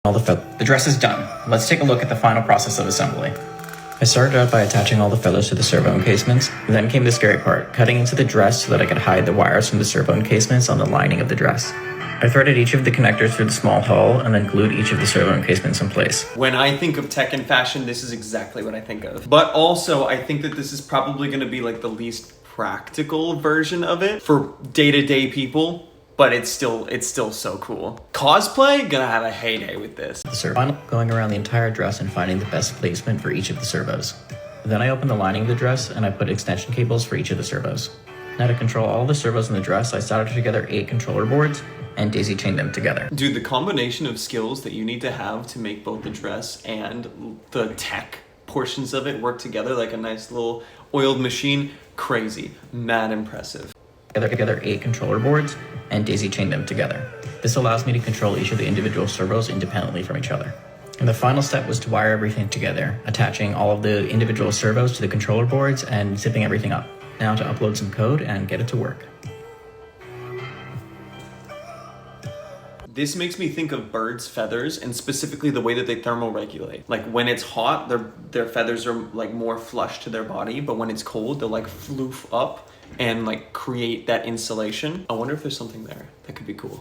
The dress is done. Let's take a look at the final process of assembly. I started out by attaching all the feathers to the servo encasements. Then came the scary part, cutting into the dress so that I could hide the wires from the servo encasements on the lining of the dress. I threaded each of the connectors through the small hole and then glued each of the servo encasements in place. When I think of tech and fashion, this is exactly what I think of. But also, I think that this is probably going to be like the least practical version of it for day-to-day people. But it's still so cool. Cosplay, gonna have a heyday with this. The servo, going around the entire dress and finding the best placement for each of the servos. Then I opened the lining of the dress and I put extension cables for each of the servos. Now to control all the servos in the dress, I soldered together 8 controller boards and daisy chained them together. Dude, the combination of skills that you need to have to make both the dress and the tech portions of it work together like a nice little oiled machine, crazy, mad impressive. Together 8 controller boards and daisy chained them together. This allows me to control each of the individual servos independently from each other. And the final step was to wire everything together, attaching all of the individual servos to the controller boards and zipping everything up. Now to upload some code and get it to work. This makes me think of birds' feathers and specifically the way that they thermoregulate. Like when it's hot, their feathers are like more flush to their body, but when it's cold, they'll like floof up and like create that insulation. I wonder if there's something there that could be cool.